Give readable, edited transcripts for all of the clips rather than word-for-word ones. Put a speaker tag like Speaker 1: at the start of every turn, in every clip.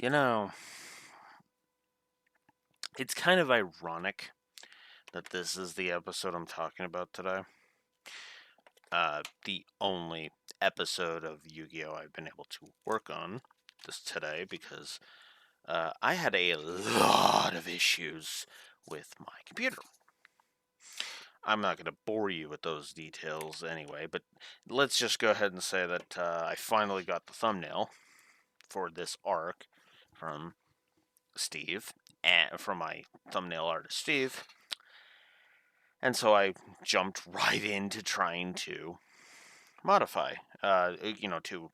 Speaker 1: You know, it's kind of ironic that this is the episode I'm talking about today. The only episode of Yu-Gi-Oh! I've been able to work on this today because I had a lot of issues with my computer. I'm not going to bore you with those details anyway, but let's just go ahead and say that I finally got the thumbnail for this arc from Steve, and from my thumbnail artist Steve. And so I jumped right into trying to modify, to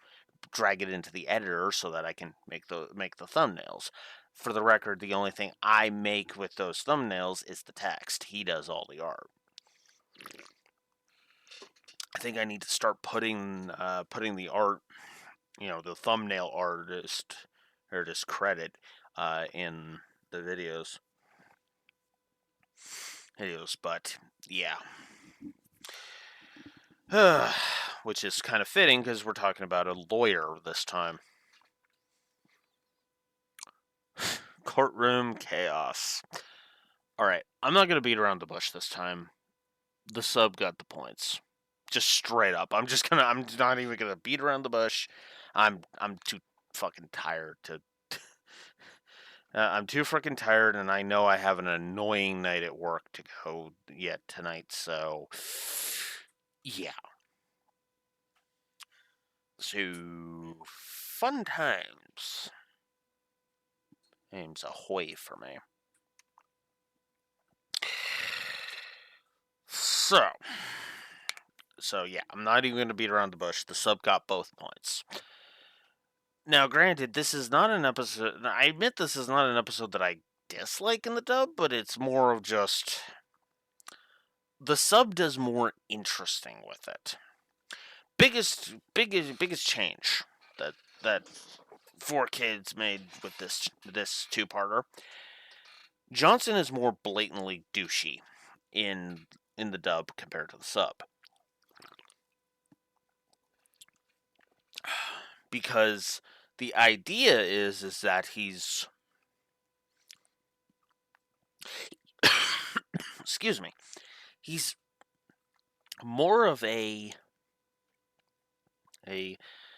Speaker 1: drag it into the editor so that I can make the thumbnails. For the record, the only thing I make with those thumbnails is the text. He does all the art. I think I need to start putting the art, the thumbnail artist credit in the videos. But yeah, which is kind of fitting because we're talking about a lawyer this time. Courtroom chaos. All right, I'm not gonna beat around the bush this time. The sub got the points, just straight up. I'm not even gonna beat around the bush. I'm too fucking tired to. I'm too fucking tired, and I know I have an annoying night at work to go yet tonight. So, yeah. So, fun times. Aims ahoy for me. So yeah, I'm not even going to beat around the bush. The sub got both points. Now, granted, this is not an episode. I admit this is not an episode that I dislike in the dub, but it's more of just the sub does more interesting with it. Biggest change that 4Kids made with this two-parter. Johnson is more blatantly douchey in the dub compared to the sub. Because the idea is that he's excuse me, he's more of a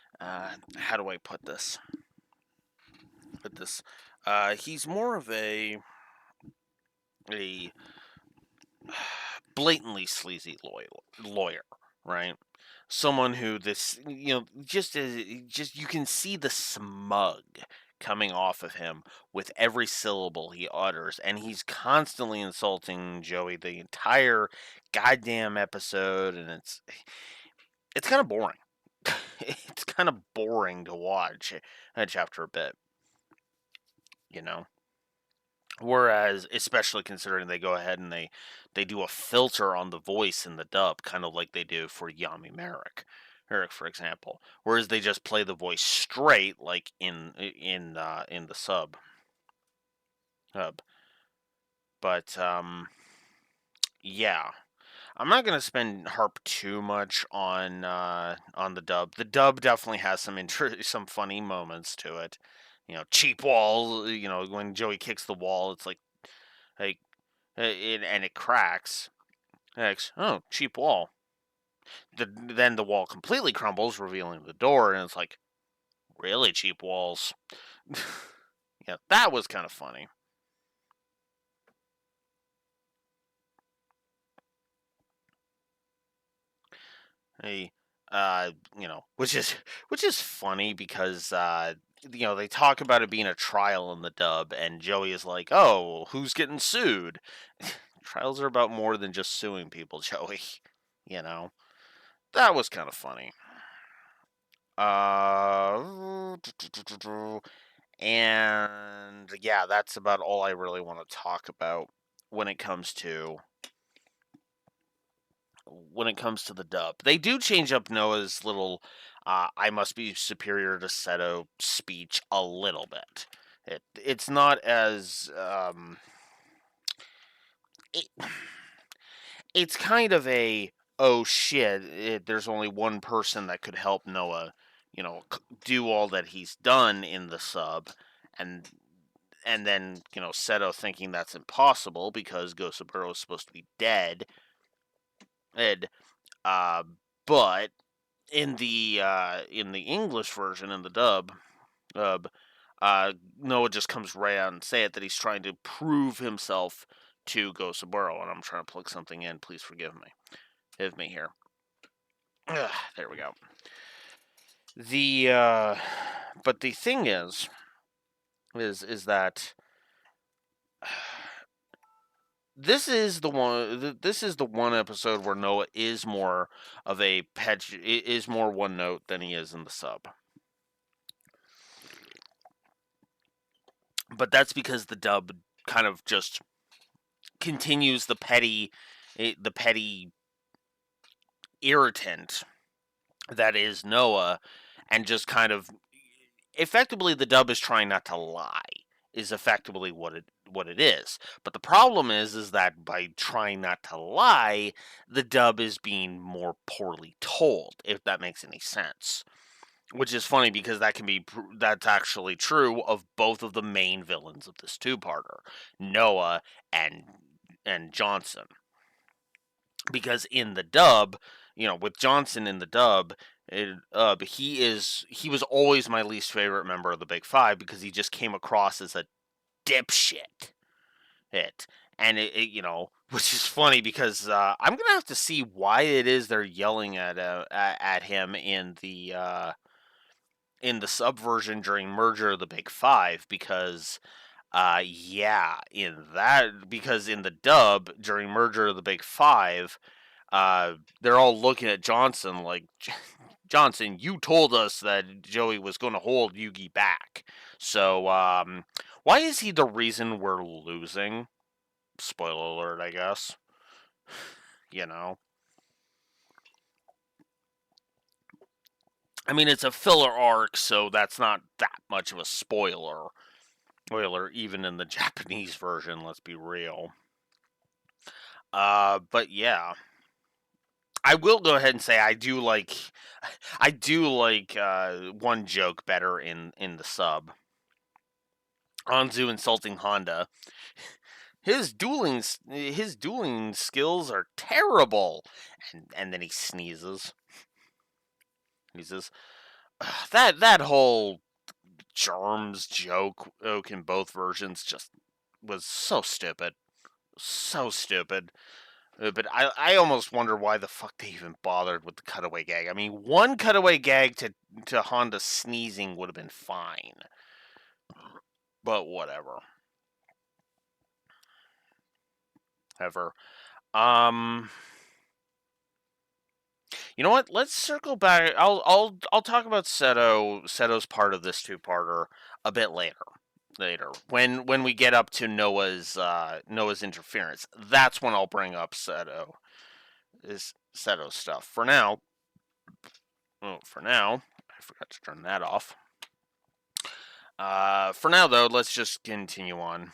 Speaker 1: how do I put this? He's more of a blatantly sleazy lawyer, right? Someone who just you can see the smug coming off of him with every syllable he utters, and he's constantly insulting Joey the entire goddamn episode, and it's kind of boring. It's kind of boring to watch after a bit, you know. Whereas, especially considering they go ahead and they do a filter on the voice in the dub, kind of like they do for Yami Merrick, for example. Whereas they just play the voice straight, like in the sub. But yeah, I'm not gonna spend harp too much on the dub. The dub definitely has some funny moments to it. Cheap wall. When Joey kicks the wall, it's like and it cracks. Oh, cheap wall. Then the wall completely crumbles, revealing the door, and it's like, really cheap walls. Yeah, that was kind of funny. Hey, which is funny because they talk about it being a trial in the dub, and Joey is like, "Oh, who's getting sued?" Trials are about more than just suing people, Joey. You know that was kind of funny. Uh, and yeah, that's about all I really want to talk about when it comes to the dub. They do change up Noah's little "I must be superior to Seto" speech a little bit. It's not as it, it's kind of a, oh shit, there's only one person that could help Noah, do all that he's done in the sub, and and then Seto thinking that's impossible because Gosaburo is supposed to be dead. And uh, but in the English version, in the dub, uh, Noah just comes right out and say it that he's trying to prove himself to Gosaburo, and I'm trying to plug something in. Please forgive me. Forgive me here. There we go. The but the thing is that this is the one. This is the one episode where Noah is more of a is more one note than he is in the sub. But that's because the dub kind of just continues the petty irritant that is Noah, and just kind of effectively the dub is trying not to lie. Is effectively what it is. But the problem is that by trying not to lie, the dub is being more poorly told, if that makes any sense. Which is funny because that's actually true of both of the main villains of this two-parter, Noah and Johnson. Because in the dub, with Johnson in the dub, he was always my least favorite member of the Big Five because he just came across as a dipshit. Which is funny because I'm gonna have to see why it is they're yelling at him in the subversion during merger of the Big Five because because in the dub during merger of the Big Five, they're all looking at Johnson like, Johnson, you told us that Joey was going to hold Yugi back. So why is he the reason we're losing? Spoiler alert, I guess. you know. I mean, it's a filler arc, so that's not that much of a spoiler. Spoiler, even in the Japanese version, let's be real. But yeah. I will go ahead and say I do like one joke better in the sub. Anzu insulting Honda. His dueling skills are terrible, and then he sneezes. He says that whole germs joke in both versions just was so stupid, so stupid. But I almost wonder why the fuck they even bothered with the cutaway gag. I mean, one cutaway gag to Honda sneezing would have been fine. But whatever. Ever. Um you know what? Let's circle back. I'll talk about Seto's part of this two-parter a bit later when we get up to Noah's interference. That's when I'll bring up Seto's stuff. For now, I forgot to turn that off. For now, though, let's just continue on.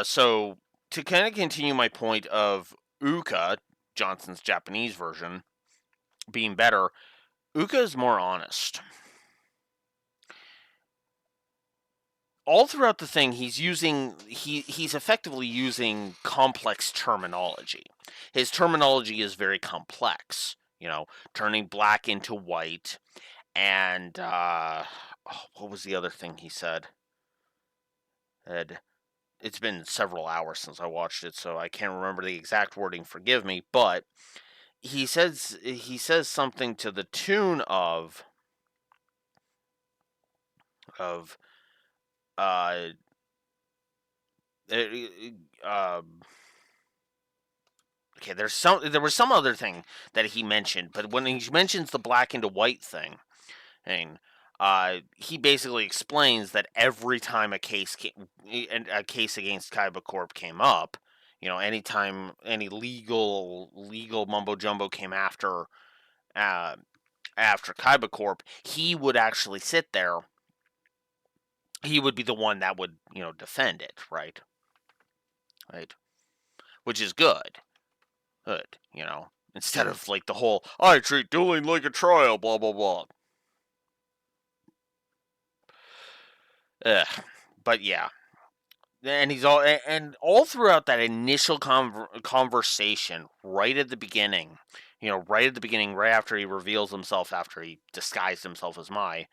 Speaker 1: So, to kind of continue my point of Uka, Johnson's Japanese version, being better, Uka is more honest. All throughout the thing, he's effectively using complex terminology. His terminology is very complex. Turning black into white, and what was the other thing he said? It's been several hours since I watched it, so I can't remember the exact wording. Forgive me, but he says something to the tune of uh, okay, there was some other thing that he mentioned, but when he mentions the black into white thing, he basically explains that every time a case against Kaiba Corp came up, anytime any legal mumbo jumbo came after Kaiba Corp, he would actually sit there. He would be the one that would defend it, right? Right, which is good. Instead of like the whole I treat dueling like a trial, blah blah blah. Ugh. But yeah, and all throughout that initial conversation, right at the beginning, right after he reveals himself, after he disguised himself as Mai,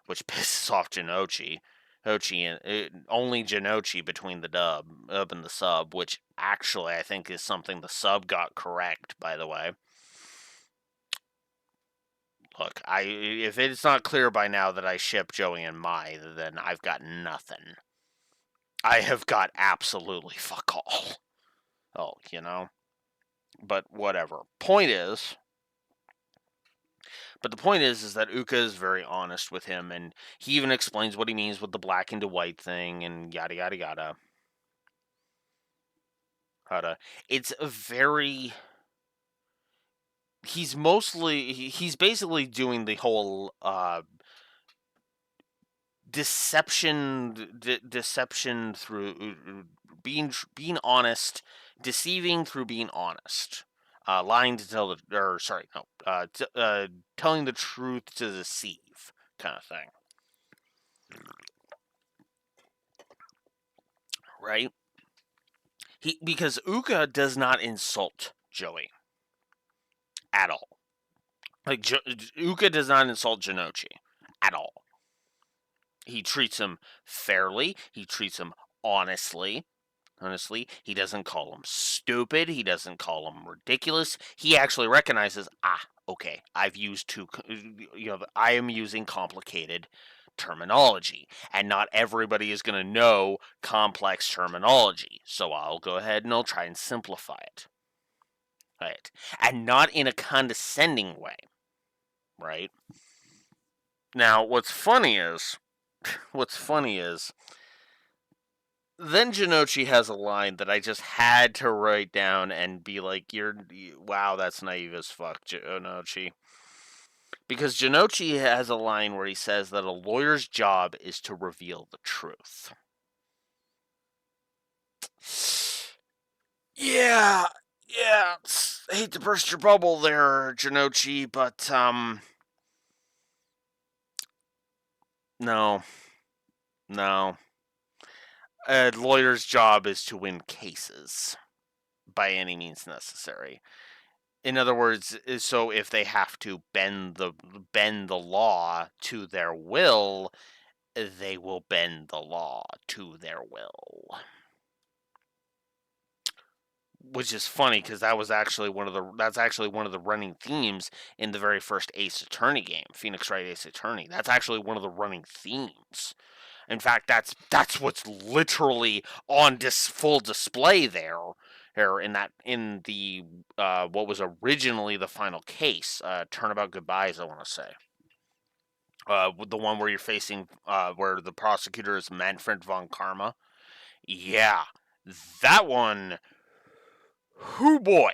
Speaker 1: which pisses off Jinochi. Only Jinochi between the dub and the sub, which actually I think is something the sub got correct, by the way. Look, if it's not clear by now that I ship Joey and Mai, then I've got nothing. I have got absolutely fuck all. Oh, but whatever. But the point is that Uka is very honest with him, and he even explains what he means with the black into white thing, and yada yada yada. Hada. It's a very. He's basically doing the whole deception through being honest, deceiving through being honest, lying to tell the or sorry no telling the truth to deceive kind of thing, right? Because Uka does not insult Joey at all. Like Uka does not insult Jinochi at all. He treats him fairly. He treats him honestly. Honestly, he doesn't call him stupid. He doesn't call him ridiculous. He actually recognizes, okay, I am using complicated terminology, and not everybody is going to know complex terminology. So I'll go ahead and I'll try and simplify it, right? And not in a condescending way, right? Now, what's funny is then Jinochi has a line that I just had to write down and be like, wow, that's naive as fuck, Jinochi." Because Jinochi has a line where he says that a lawyer's job is to reveal the truth. Yeah, yeah. I hate to burst your bubble there, Jinochi, but no, no. A lawyer's job is to win cases by any means necessary. In other words, so if they have to bend the law to their will, they will bend the law to their will. Which is funny because that's actually one of the running themes in the very first Ace Attorney game, Phoenix Wright Ace Attorney. That's actually one of the running themes. In fact, that's what's literally on full display there in the what was originally the final case, Turnabout Goodbyes, I want to say. The one where you're facing where the prosecutor is Manfred von Karma. Yeah, that one. Whoo boy,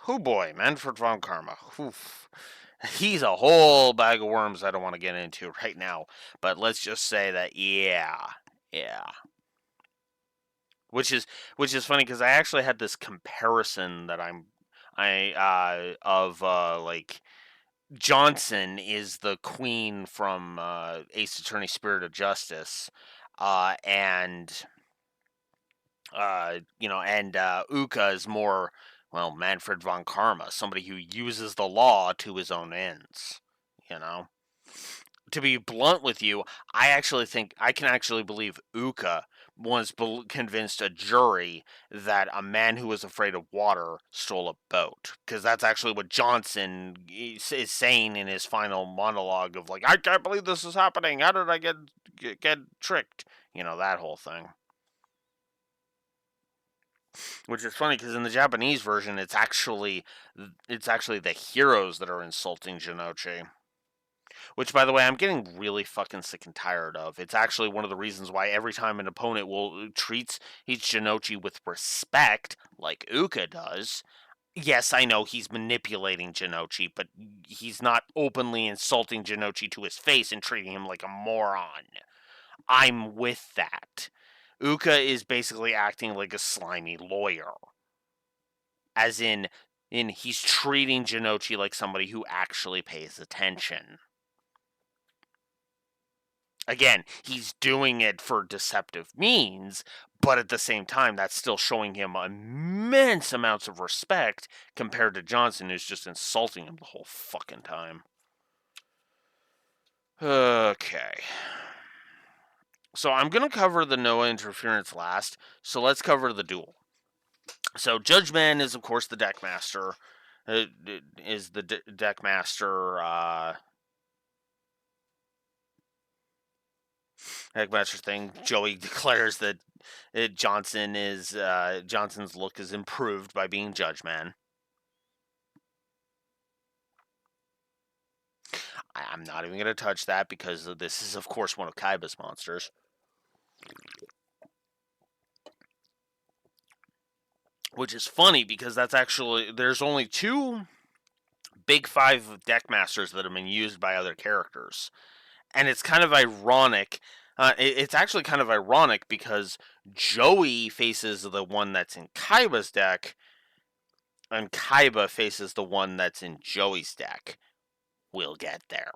Speaker 1: whoo boy, Manfred von Karma. Oof. He's a whole bag of worms I don't want to get into right now. But let's just say that yeah. Which is funny because I actually had this comparison that I of like Johnson is the queen from Ace Attorney Spirit of Justice, and Uka is more, well, Manfred von Karma, somebody who uses the law to his own ends. You know, to be blunt with you, I actually think I can actually believe Uka once convinced a jury that a man who was afraid of water stole a boat, because that's actually what Johnson is saying in his final monologue of like, I can't believe this is happening. How did I get tricked? That whole thing. Which is funny because in the Japanese version, it's actually the heroes that are insulting Jinochi. Which, by the way, I'm getting really fucking sick and tired of. It's actually one of the reasons why every time an opponent treats each Jinochi with respect, like Uka does. Yes, I know he's manipulating Jinochi, but he's not openly insulting Jinochi to his face and treating him like a moron. I'm with that. Uka is basically acting like a slimy lawyer. As in he's treating Jinochi like somebody who actually pays attention. again, he's doing it for deceptive means, but at the same time, that's still showing him immense amounts of respect compared to Johnson, who's just insulting him the whole fucking time. Okay. So I'm going to cover the Noah interference last, so let's cover the duel. So Judge Man is, of course, the deck master. Is the deck master Heckmaster thing. Joey declares that Johnson's look is improved by being Judge Man. I'm not even going to touch that because this is, of course, one of Kaiba's monsters. Which is funny because that's actually, there's only 2 big 5 deck masters that have been used by other characters. And it's kind of ironic. It's actually kind of ironic because Joey faces the one that's in Kaiba's deck, and Kaiba faces the one that's in Joey's deck. We'll get there.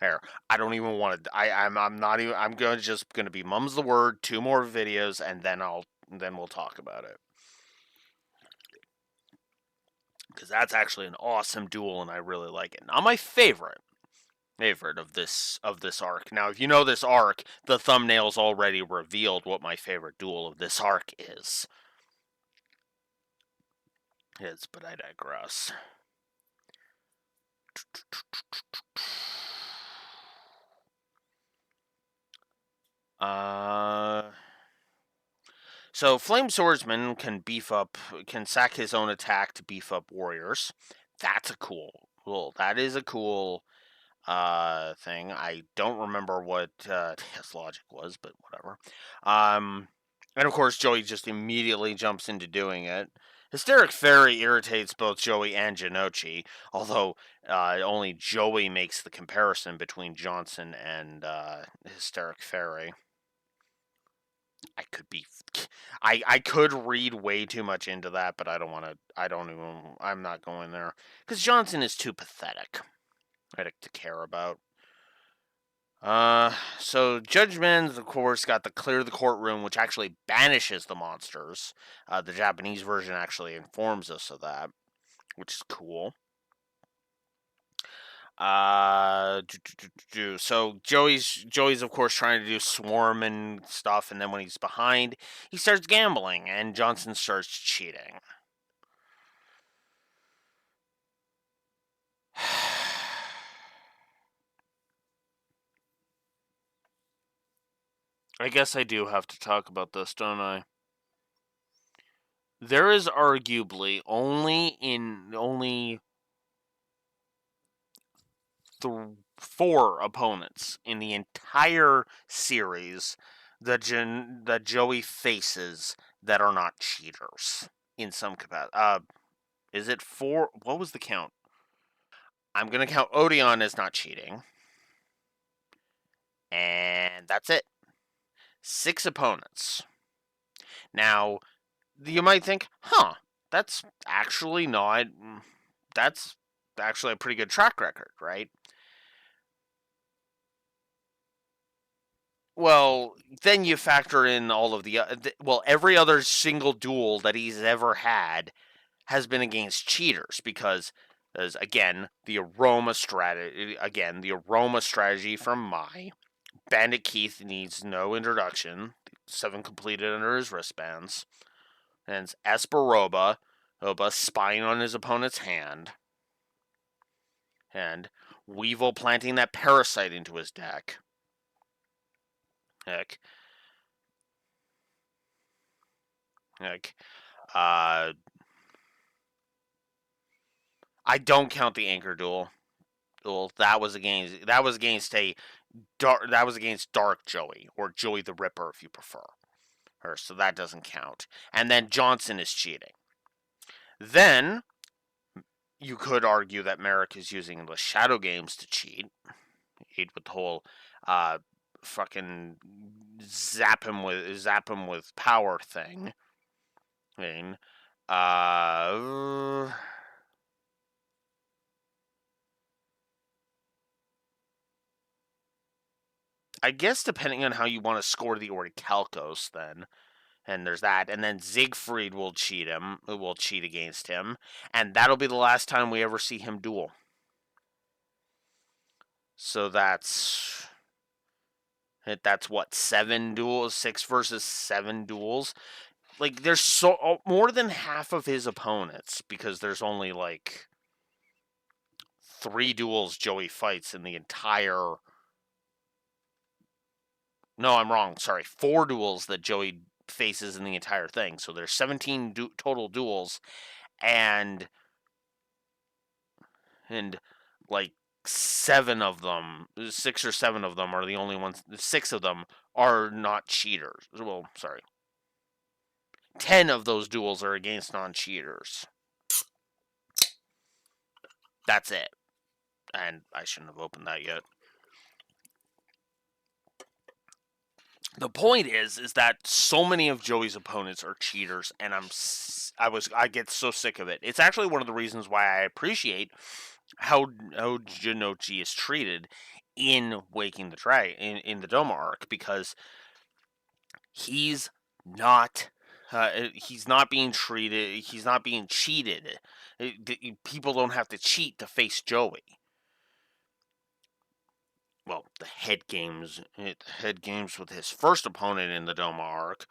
Speaker 1: There. I don't even want to. I'm not even. I'm gonna be mum's the word. 2 more videos, and then we'll talk about it. Because that's actually an awesome duel, and I really like it. Not my favorite of this arc. Now, if you know this arc, the thumbnail's already revealed what my favorite duel of this arc is. But I digress. So Flame Swordsman can sack his own attack to beef up warriors. That's a cool. That is a cool thing. I don't remember what his logic was, but whatever. And of course, Joey just immediately jumps into doing it. Hysteric Fairy irritates both Joey and Jinochi, although only Joey makes the comparison between Johnson and Hysteric Fairy. I could read way too much into that, but I don't want to. I'm not going there because Johnson is too pathetic. To care about. So Judge Men's, of course, got the clear the courtroom, which actually banishes the monsters. The Japanese version actually informs us of that, which is cool. So Joey's of course trying to do swarm and stuff, and then when he's behind, he starts gambling, and Johnson starts cheating. I guess I do have to talk about this, don't I? There is arguably only 4 opponents in the entire series that Joey faces that are not cheaters in some capacity. Is it 4? What was the count? I'm gonna count Odeon as not cheating, and that's it. 6 opponents. Now, you might think, huh, that's actually not. That's actually a pretty good track record, right? Well, then you factor in all of every other single duel that he's ever had has been against cheaters because, as again, the aroma strategy from Mai. Bandit Keith needs no introduction. 7 completed under his wristbands. And it's Esperoba, spying on his opponent's hand. And Weevil planting that parasite into his deck. Heck. I don't count the anchor duel. That was against Dark Joey, or Joey the Ripper if you prefer. So that doesn't count. And then Johnson is cheating. Then you could argue that Merrick is using the Shadow Games to cheat. With the whole fucking zap him with power thing. I mean, I guess depending on how you want to score the Orichalcos, then. And there's that. And then Siegfried will cheat him, will cheat against him. And that'll be the last time we ever see him duel. So that's what, 7 duels, 6 versus 7 duels. Like, there's more than half of his opponents, because there's only like 3 duels Joey fights in the entire. No, I'm wrong. Sorry, 4 duels that Joey faces in the entire thing. So there's 17 total duels, and like 7 of them, 6 or 7 of them are the only ones. 6 of them are not cheaters. Well, sorry, 10 of those duels are against non-cheaters. That's it. And I shouldn't have opened that yet. The point is that so many of Joey's opponents are cheaters, and I get so sick of it. It's actually one of the reasons why I appreciate how Jinochi is treated in Waking the Dragon in the Doma arc, because he's not he's not being treated. He's not being cheated. People don't have to cheat to face Joey. Well, the head games with his first opponent in the Doma arc,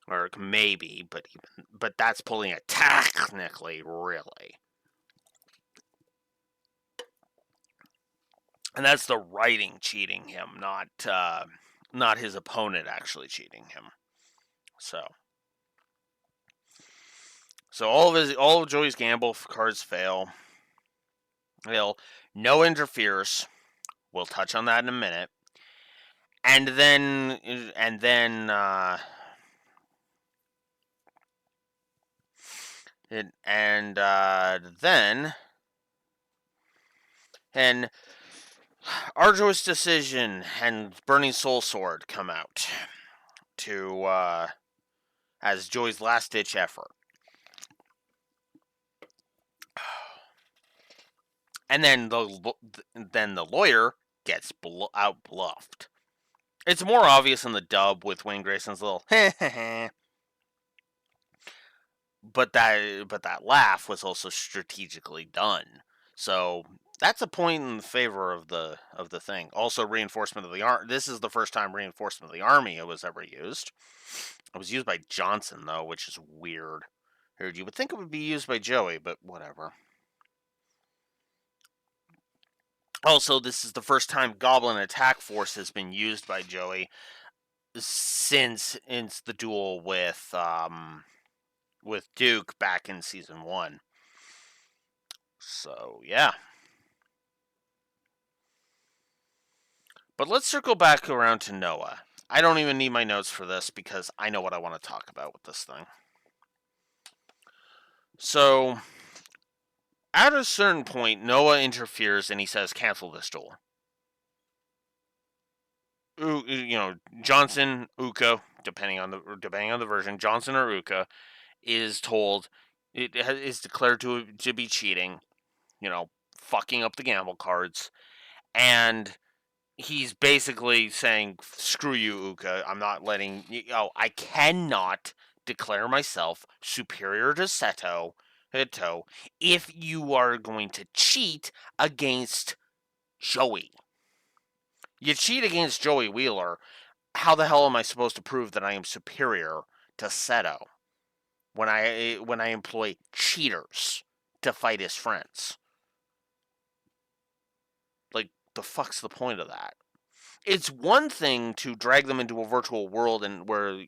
Speaker 1: or maybe, but that's pulling it technically, really. And that's the writing cheating him, not his opponent actually cheating him. So all of Joey's gamble cards fail. No interferes. We'll touch on that in a minute. And then Arduous Decision and Burning Soul Sword come out to as Joey's last ditch effort. And then the lawyer gets out bluffed. It's more obvious in the dub with Wayne Grayson's little but that laugh was also strategically done. So that's a point in favor of the thing. Also, reinforcement of the army. This is the first time reinforcement of the army was ever used. It was used by Johnson though, which is weird. You would think it would be used by Joey, but whatever. Also, this is the first time Goblin Attack Force has been used by Joey since the duel with Duke back in season 1. So, yeah. But let's circle back around to Noah. I don't even need my notes for this because I know what I want to talk about with this thing. So, at a certain point, Noah interferes and he says, cancel this duel. Johnson, Uka, depending on the version, Johnson or Uka, is told, it is declared to be cheating, fucking up the gamble cards, and he's basically saying, screw you, Uka, I'm not letting you, I cannot declare myself superior to Seto if you are going to cheat against Joey. You cheat against Joey Wheeler, how the hell am I supposed to prove that I am superior to Seto when I employ cheaters to fight his friends? Like, the fuck's the point of that? It's one thing to drag them into a virtual world and where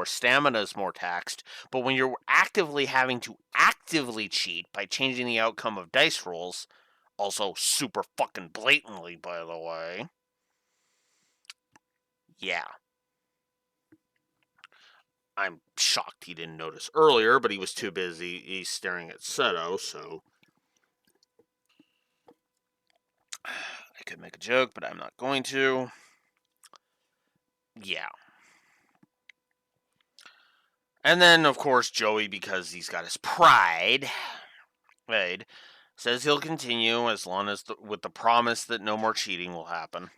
Speaker 1: stamina is more taxed, but when you're actively having to actively cheat by changing the outcome of dice rolls, also super fucking blatantly, by the way. Yeah. I'm shocked he didn't notice earlier, but he was too busy. He's staring at Seto, so I could make a joke, but I'm not going to. Yeah. And then, of course, Joey, because he's got his pride, right, says he'll continue as long as with the promise that no more cheating will happen.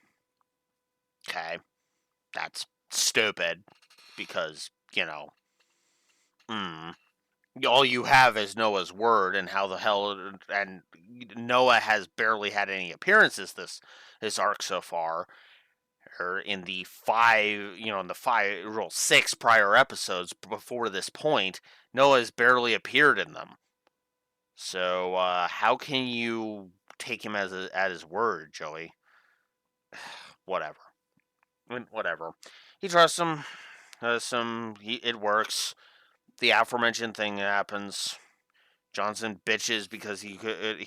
Speaker 1: Okay, that's stupid because, all you have is Noah's word, and how the hell, and Noah has barely had any appearances this arc so far, or in the six prior episodes before this point. Noah has barely appeared in them. So how can you take him at his word, Joey? Whatever. Whatever. He trusts him. It works. The aforementioned thing happens. Johnson bitches because he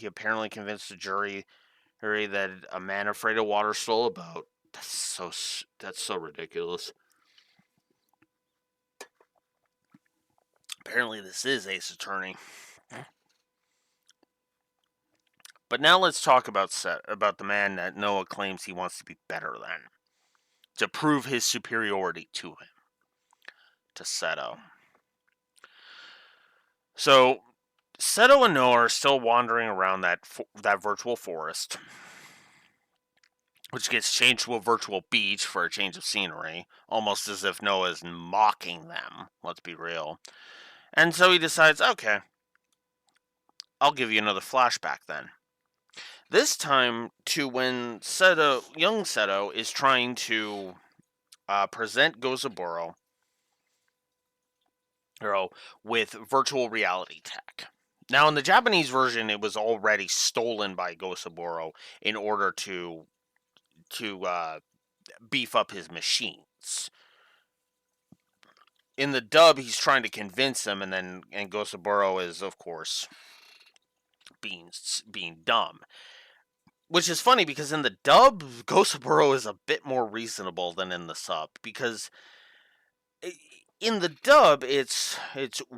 Speaker 1: apparently convinced the jury that a man afraid of water stole a boat. That's so ridiculous. Apparently, this is Ace Attorney. But now let's talk about the man that Noah claims he wants to be better than, to prove his superiority to him, to Seto. So Seto and Noah are still wandering around that virtual forest, which gets changed to a virtual beach for a change of scenery, almost as if Noah is mocking them. Let's be real. And so he decides, okay, I'll give you another flashback then. This time to when young Seto, is trying to present Gozaburo with virtual reality tech. Now, in the Japanese version, it was already stolen by Gosaburo in order to beef up his machines. In the dub, he's trying to convince him, and Gosaburo is, of course, being dumb. Which is funny because in the dub, Gosaburo is a bit more reasonable than in the sub, because in the dub, it's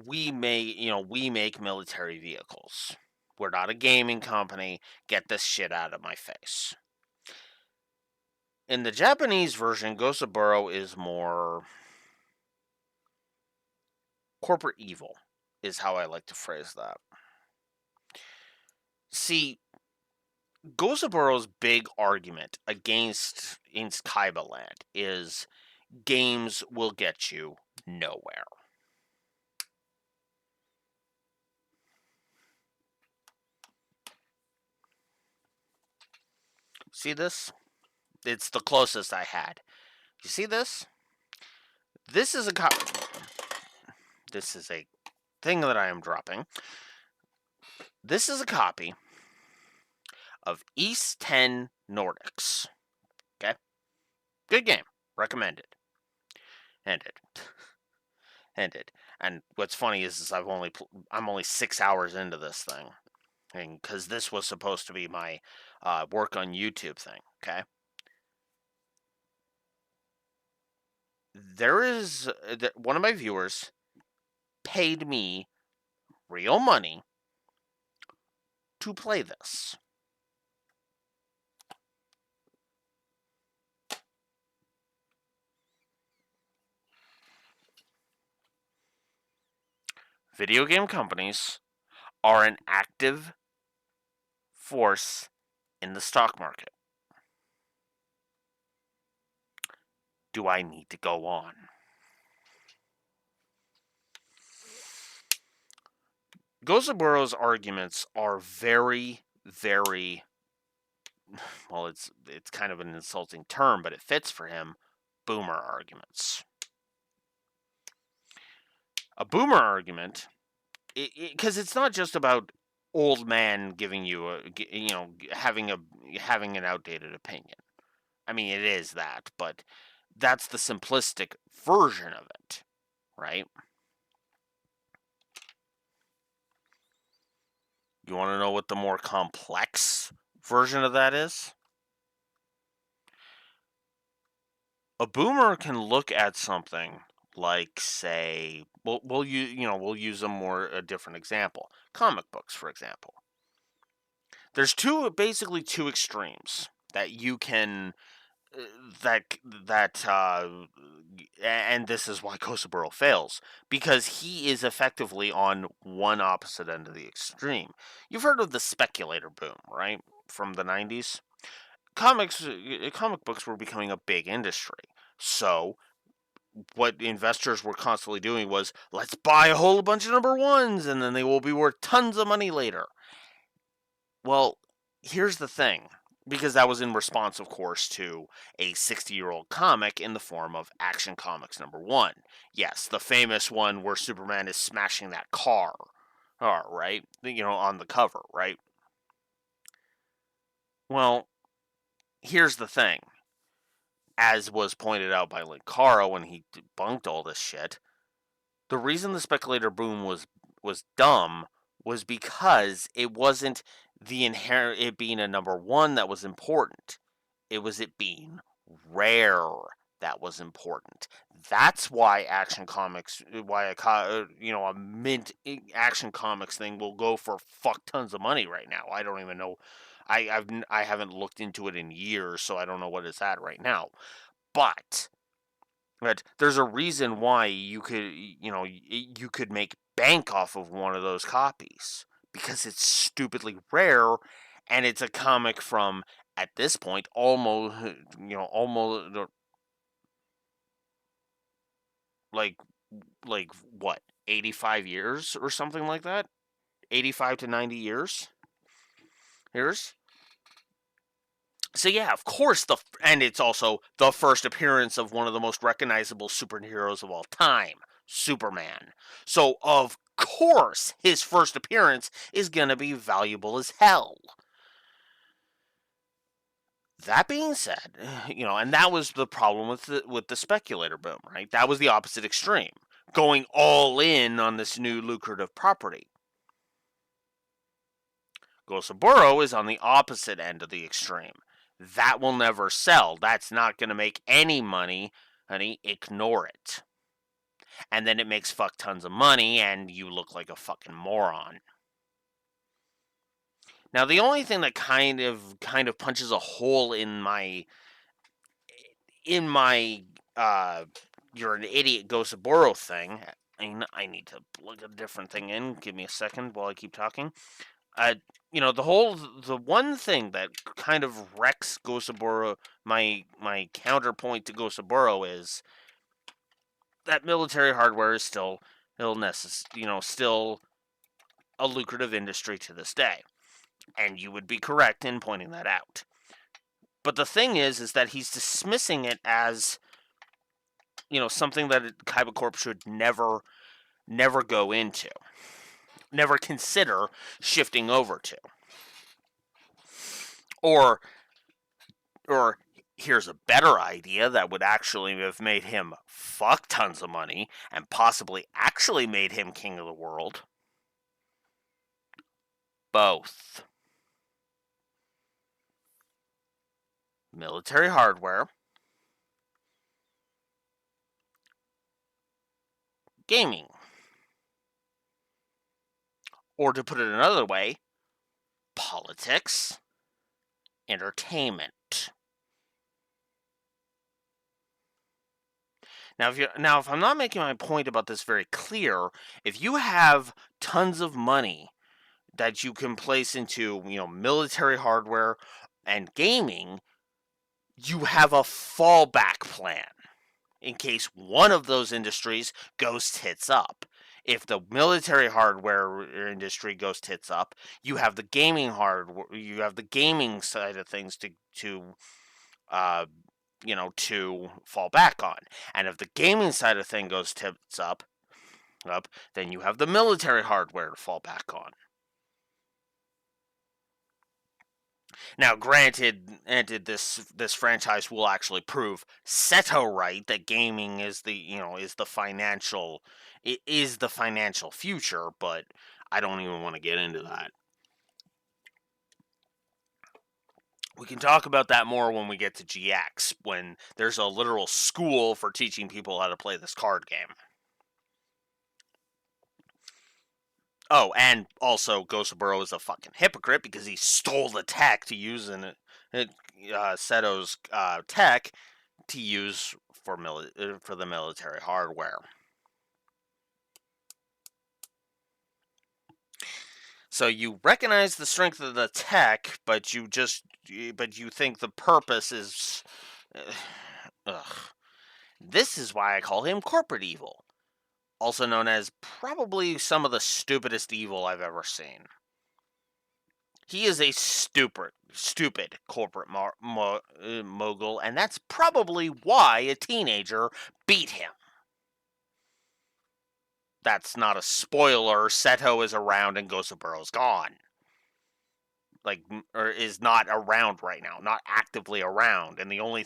Speaker 1: we make military vehicles. We're not a gaming company. Get this shit out of my face. In the Japanese version, Gosaburo is more corporate evil, is how I like to phrase that. See, Gosaburo's big argument against Kaiba Land is games will get you nowhere. See this? It's the closest I had. You see this? This is a This is a thing that I am dropping. This is a copy of East 10 Nordics. Okay? Good game. Recommended. Ended. Ended. And what's funny is I'm only 6 hours into this thing. And because this was supposed to be my work on YouTube thing. Okay? There is one of my viewers paid me real money to play this. Video game companies are an active force in the stock market. Do I need to go on? Gozaburo's arguments are very, very, well, it's kind of an insulting term, but it fits for him, boomer arguments. A boomer argument, because it's not just about old man giving you having an outdated opinion. I mean, it is that, but that's the simplistic version of it, right? You want to know what the more complex version of that is? A boomer can look at something like, say, we'll use a different example. Comic books, for example. There's basically two extremes that you can and this is why Kosaburo fails, because he is effectively on one opposite end of the extreme. You've heard of the speculator boom, right? From the 90s? comic books were becoming a big industry. So what investors were constantly doing was, let's buy a whole bunch of number ones, and then they will be worth tons of money later. Well, here's the thing. Because that was in response, of course, to a 60-year-old comic in the form of Action Comics number one. Yes, the famous one where Superman is smashing that car, right? On the cover, right? Well, here's the thing. As was pointed out by Linkara when he debunked all this shit, the reason the speculator boom was dumb was because it wasn't the inherent it being a number one that was important. It was it being rare that was important. That's why a mint Action Comics thing will go for fuck tons of money right now. I don't even know. I haven't looked into it in years, so I don't know what it's at right now. But there's a reason why you could make bank off of one of those copies because it's stupidly rare, and it's a comic from at this point almost like what 85 years or something like that, 85 to 90 years. So yeah, of course and it's also the first appearance of one of the most recognizable superheroes of all time, Superman. So of course his first appearance is going to be valuable as hell. That being said, and that was the problem with the speculator boom, right? That was the opposite extreme, going all in on this new lucrative property. Gosaburo is on the opposite end of the extreme. That will never sell. That's not going to make any money, honey. Ignore it. And then it makes fuck tons of money, and you look like a fucking moron. Now, the only thing that kind of punches a hole in my you're an idiot Gosaburo thing. I need to plug a different thing in. Give me a second while I keep talking. uh, the one thing that kind of wrecks Gosaburo, my counterpoint to Gosaburo is that military hardware is still still a lucrative industry to this day, and you would be correct in pointing that out. But the thing is that he's dismissing it as something that Kaiba Corp should never go into, never consider shifting over to, or or here's a better idea that would actually have made him fuck tons of money and possibly actually made him king of the world. Both. Military hardware, gaming. Or to put it another way, politics, entertainment. Now if I'm not making my point about this very clear, if you have tons of money that you can place into, military hardware and gaming, you have a fallback plan in case one of those industries goes tits up. If the military hardware industry goes tits up, you have you have the gaming side of things uh, to fall back on. And if the gaming side of thing goes tits up, then you have the military hardware to fall back on. Now, granted, this franchise will actually prove Seto right that gaming is the financial future, but I don't even want to get into that. We can talk about that more when we get to GX, when there's a literal school for teaching people how to play this card game. Oh, and also Gosaburo is a fucking hypocrite because he stole the tech to use Seto's tech to use for the military hardware. So you recognize the strength of the tech, but you just but you think the purpose is. Ugh. This is why I call him corporate evil, also known as probably some of the stupidest evil I've ever seen. He is a stupid corporate mogul, and that's probably why a teenager beat him. That's not a spoiler. Seto is around and Gosuburo's gone. Or is not around right now, not actively around, and the only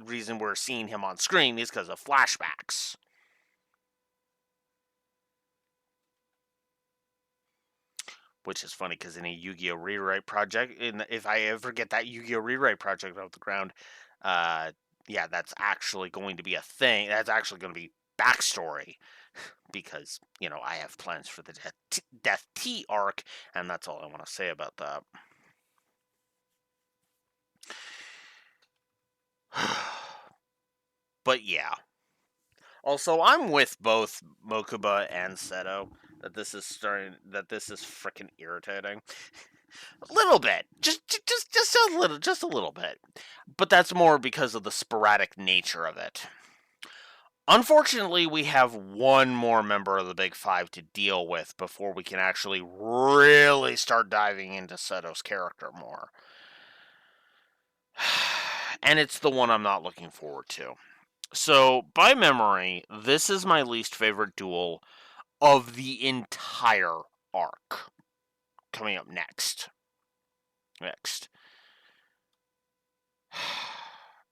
Speaker 1: reason we're seeing him on screen is because of flashbacks. Which is funny because in a Yu-Gi-Oh rewrite project, if I ever get that Yu-Gi-Oh rewrite project off the ground, yeah, that's actually going to be a thing. That's actually going to be backstory because I have plans for the Death T arc, and that's all I want to say about that. But yeah. Also, I'm with both Mokuba and Seto that this is freaking irritating. A little bit, just a little bit, but that's more because of the sporadic nature of it. Unfortunately, we have one more member of the Big Five to deal with before we can actually really start diving into Seto's character more. And it's the one I'm not looking forward to. So, by memory, this is my least favorite duel of the entire arc. Coming up next.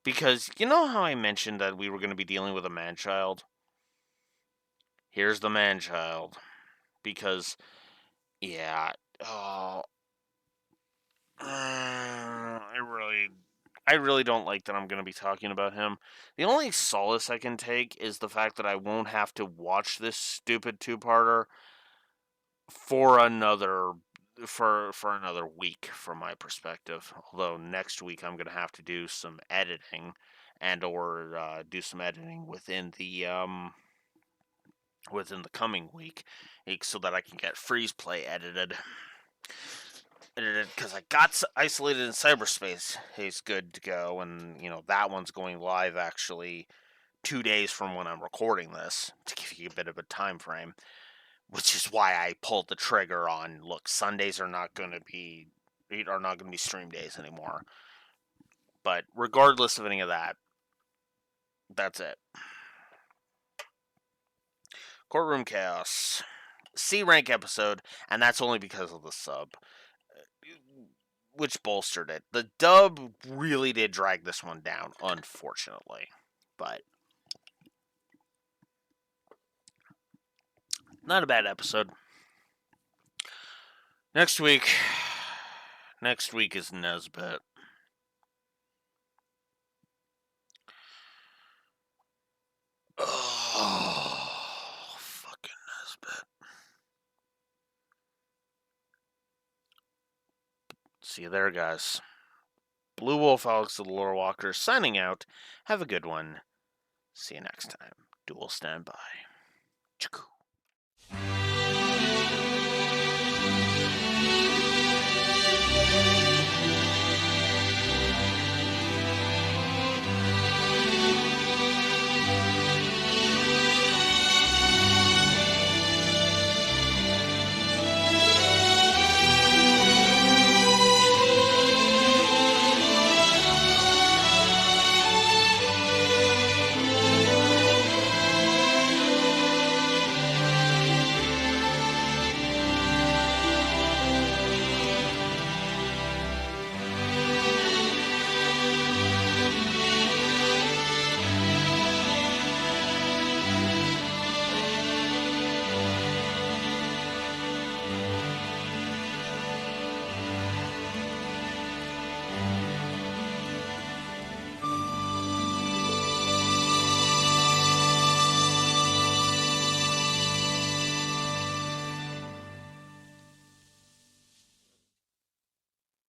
Speaker 1: Because you know how I mentioned that we were going to be dealing with a man-child? Here's the man-child. Because, yeah, I really don't like that I'm going to be talking about him. The only solace I can take is the fact that I won't have to watch this stupid two-parter for another week from my perspective. Although next week I'm going to have to do some editing or do some editing within the coming week so that I can get Freeze Play edited because I got isolated in cyberspace. He's good to go, and that one's going live actually 2 days from when I'm recording this to give you a bit of a time frame, which is why I pulled the trigger on look. Sundays are not going to be stream days anymore. But regardless of any of that, that's it. Courtroom Chaos. C rank episode, and that's only because of the sub, which bolstered it. The dub really did drag this one down, unfortunately. But not a bad episode. Next week is Nesbit. Oh, fucking Nesbit. See you there, guys. Blue Wolf Alex of the Lore Walker signing out. Have a good one. See you next time. Duel standby. Choo-choo.